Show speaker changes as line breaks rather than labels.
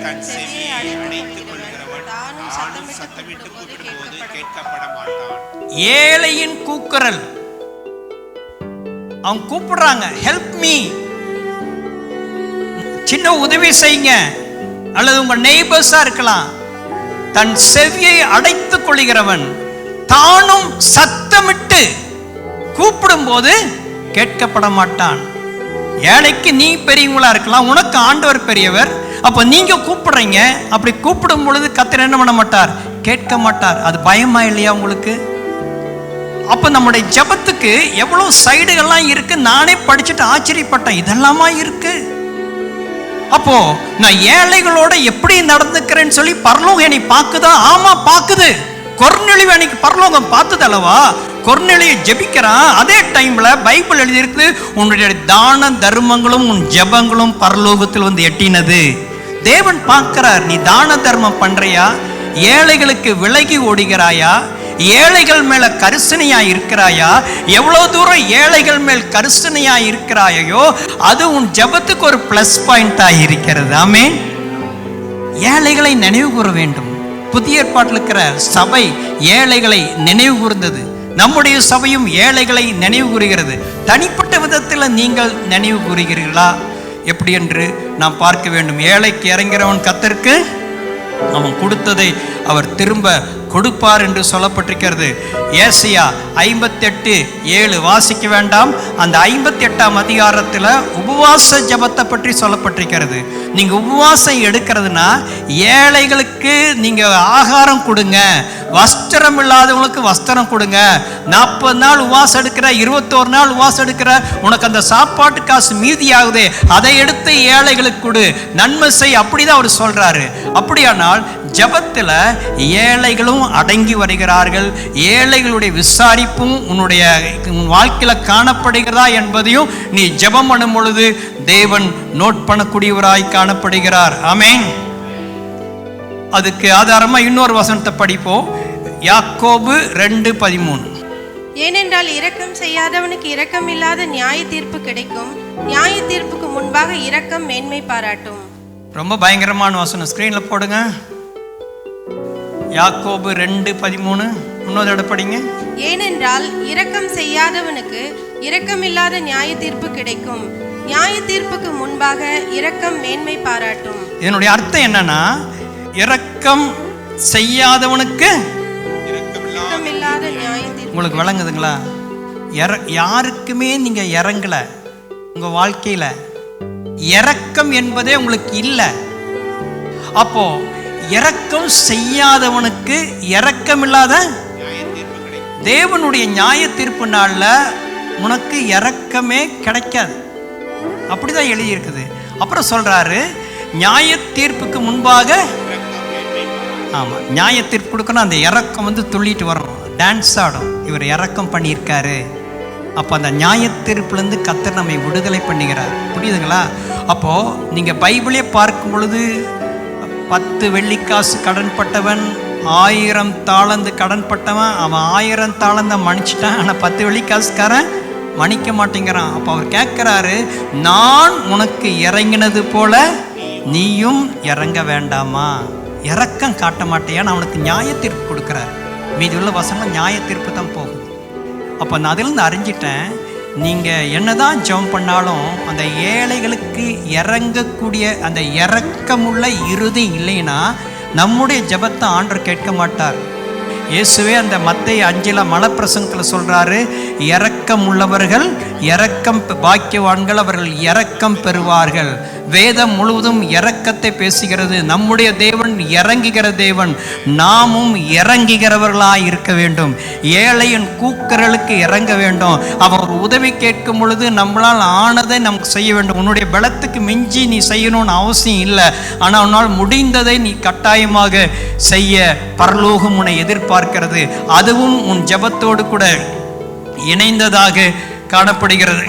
தன் செவியை அடைத்துக் கொள்கிறவன் தானும் சத்தமிட்டு கூப்பிடும்போது கேட்கப்பட மாட்டான்.
ஏழையின் கூக்குரல், அவங்க கூப்பிடுறாங்க, ஹெல்ப் மீ, சின்ன உதவி செய்யுங்க, அல்லது உங்க நெய்பர்ஸா இருக்கலாம். தன் செவியை அடைத்துக் கொள்கிறவன் தானும் சத்தமிட்டு கூப்பிடும் போது கேட்கப்பட மாட்டான். ஏழைக்கு நீ பெரியவங்களா இருக்கலாம், உனக்கு ஆண்டவர் பெரியவர். அப்ப நீங்க கூப்பிடுறீங்க, அப்படி கூப்பிடும் பொழுது கர்த்தர் என்ன பண்ண மாட்டார்? கேட்க மாட்டார். அது பயமா இல்லையா உங்களுக்கு? அப்ப நம்முடைய ஜெபத்துக்கு எவ்வளவு சைடுகள்லாம் இருக்கு. நானே படிச்சுட்டு ஆச்சரியப்பட்டேன், இதெல்லாமா இருக்கு. அப்போ நான் ஏழைகளோட எப்படி நடந்துக்கிறேன்னு சொல்லி பரலோகம் என்னை பார்க்குதா? ஆமா பார்க்குது. கொர்நேலியு அன்னைக்கு பரலோகம் பார்த்தது அல்லவா? கொர்நேலியு ஜெபிக்கிறான். அதே டைம்ல பைபிள் எழுதியிருக்கு, உன்னுடைய தான தர்மங்களும் உன் ஜெபங்களும் பரலோகத்தில் வந்து எட்டினது. தேவன் பார்க்கிறார், நீ தான தர்மம் பண்றியா? ஏழைகளுக்கு விலகி ஓடுகிறாயா? ஏழைகள் மேல கரிசனையா இருக்கிறாயா? எவ்வளவு தூரம் ஏழைகள் மேல் கரிசனையா இருக்கிறாயோ அது உன் ஜெபத்துக்கு ஒரு பிளஸ் பாயிண்டா இருக்கிறது. ஆமென். ஏழைகளை நினைவு கூற வேண்டும். புதிய ஏற்பாட்டில் இருக்கிற சபை ஏழைகளை நினைவு கூர்ந்தது. நம்முடைய சபையும் ஏழைகளை நினைவு கூறுகிறது. தனிப்பட்ட விதத்தில் நீங்கள் நினைவு கூறுகிறீர்களா எப்படி என்று நாம் பார்க்க வேண்டும். ஏழைக்கு இறங்கிறவன் கர்த்தருக்கு அவன் கொடுத்ததை அவர் திரும்ப கொடுப்பார் என்று சொல்லப்பட்டிருக்கிறது. ஏசாயா 58:7 வாசிக்க வேண்டாம். அந்த 58ஆம் அதிகாரத்தில் உபவாச ஜெபத்தை பற்றி சொல்லப்பட்டிருக்கிறது. நீங்க உபவாசம் எடுக்கிறதுனா ஏழைகளுக்கு நீங்க ஆகாரம் கொடுங்க, வஸ்திரம் இல்லாதவங்களுக்கு வஸ்திரம் கொடுங்க. 40 நாள் உபவாசம் எடுக்கிற, 21 நாள் உபவாசம் எடுக்கிற, உனக்கு அந்த சாப்பாட்டு காசு மீதி ஆகுதே அதை எடுத்து ஏழைகளுக்கு கொடு, நன்மை செய். அப்படிதான் அவர் சொல்றாரு. அப்படியானால் ஜெபத்தில் ஏழைகளும் அடங்கி வருகிறார்கள். ஏழைகளுடைய விசாரிப்பும் உன்னுடைய வாழ்க்கையில காணப்படுகிறதா என்பதையும் நீ ஜெபம் பண்ணும் பொழுது தேவன் நோட் பண்ணக்கூடியவராய் காணப்படுகிறார். ஆமென். அதுக்கு ஆதாரமா இன்னொரு வசனத்தை படிப்போம். யாக்கோபு 2:13.
ஏனென்றால் இரக்கம் செய்யாதவனுக்கு இரக்கம் இல்லாத நியாய தீர்ப்பு கிடைக்கும், நியாய தீர்ப்புக்கு முன்பாக இரக்கம் மேன்மை பாராட்டும்.
ரொம்ப பயங்கரமான வசனம், ஸ்கிரீன்ல போடுங்க. யாக்கோபு 2:13 இன்னொரு இடம் படிங்க.
ஏனென்றால் இரக்கம் செய்யாதவனுக்கு இரக்கமில்லாத நியாய தீர்ப்பு கிடைக்கும், நியாய தீர்ப்புக்கு முன்பாக இரக்கம் மேன்மை பாராட்டும்.
இதனுடைய அர்த்தம் என்னன்னா, இரக்கம் செய்யாதவனுக்கு
இரக்கமில்லாத நியாய தீர்ப்பு.
உங்களுக்கு விளங்குதுங்களா? யாருக்குமே நீங்க இறங்கல, உங்க வாழ்க்கையில இரக்கம் என்பதே உங்களுக்கு இல்லை. அப்போ இரக்கம் செய்யாதவனுக்கு இரக்கம் இல்லாத தேவனுடைய நியாய தீர்ப்பு நாள்ல உனக்கு இரக்கமே கிடைக்காது. அப்படிதான் எழுதி இருக்குது. அப்புறம் சொல்றாரு, நியாய தீர்ப்புக்கு முன்பாக, ஆமா, நியாய தீர்ப்பு கொடுக்கணும். அந்த இரக்கம் வந்து துள்ளிட்டு வரணும், டான்ஸ் ஆடும். இவர் இரக்கம் பண்ணியிருக்காரு. அப்போ அந்த நியாய தீர்ப்புலேருந்து கர்த்தர் நம்மை விடுதலை பண்ணுகிறார். புரியுதுங்களா? அப்போ நீங்க பைபிளே பார்க்கும் பொழுது 10 வெள்ளிக்காசு கடன்பட்டவன், 1000 தாளந்து கடன்பட்டவன், அவன் 1000 தாளந்தை மன்னிச்சிட்டான். ஆனால் 10 வெள்ளிக்காசுக்காரன் மன்னிக்க மாட்டேங்கிறான். அப்போ அவர் கேட்குறாரு, நான் உனக்கு இறங்கினது போல நீயும் இறங்க வேண்டாமா? இரக்கம் காட்ட மாட்டேயான்னு அவனுக்கு நியாய தீர்ப்பு கொடுக்குறார். மீதி உள்ள வசனம் நியாய தீர்ப்பு தான் போகுது. அப்போ நான் அதிலிருந்து அறிஞ்சிட்டேன், நீங்கள் என்னதான் ஜெபம் பண்ணாலும் அந்த ஏழைகளுக்கு இறங்கக்கூடிய அந்த இரக்கமுள்ள இறுதி இல்லைன்னா நம்முடைய ஜெபத்தை ஆண்டவர் கேட்க மாட்டார். இயேசுவே அந்த மத்தேயு 5 மலப்பிரசங்கத்தில் சொல்றாரு, இரக்கம் உள்ளவர்கள் இரக்கம் பாக்கியவான்கள், அவர்கள் இரக்கம் பெறுவார்கள். வேதம் முழுவதும் இரக்கத்தை பேசுகிறது. நம்முடைய தேவன் இறங்குகிற தேவன், நாமும் இறங்குகிறவர்களாய் இருக்க வேண்டும். ஏழையின் கூக்குரலுக்கு இறங்க வேண்டும். அவர் உதவி கேட்கும் பொழுது நம்மளால் ஆனதை நமக்கு செய்ய வேண்டும். உன்னுடைய பலத்துக்கு மிஞ்சி நீ செய்யணும்னு அவசியம் இல்லை. ஆனால் உன்னால் முடிந்ததை நீ கட்டாயமாக செய்ய பரலோகம் உன்னை எதிர்பார்க்கிறது. அதுவும் உன் ஜெபத்தோடு கூட இணைந்ததாக காணப்படுகிறது.